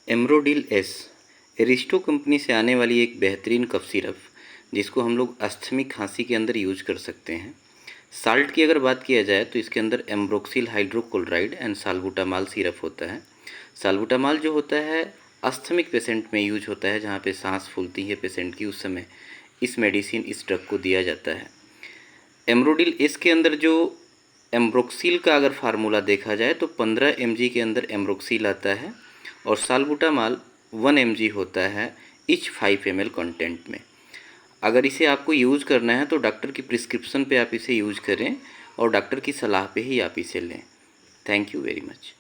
एम्ब्रोडिल S Aristo company से आने वाली एक बेहतरीन कफ सिरप, जिसको हम लोग अस्थमिक खांसी के अंदर यूज कर सकते हैं। साल्ट की अगर बात किया जाए तो इसके अंदर एम्ब्रोक्सिल हाइड्रोक्लोराइड एंड साल्बुटामॉल सिरप होता है। साल्बुटामॉल जो होता है अस्थमिक पेशेंट में यूज होता है, जहाँ पे सांस फूलती है पेशेंट की, उस समय इस मेडिसिन इस ड्रग को दिया जाता है। एम्ब्रोडिल एस के अंदर जो एम्ब्रोक्सिल का अगर फार्मूला देखा जाए तो 15 mg के अंदर एम्ब्रोक्सिल आता है और साल्बुटामॉल 1 mg होता है ईच 5 ml कंटेंट में। अगर इसे आपको यूज़ करना है तो डॉक्टर की प्रिस्क्रिप्शन पे आप इसे यूज करें और डॉक्टर की सलाह पे ही आप इसे लें। Thank you very much.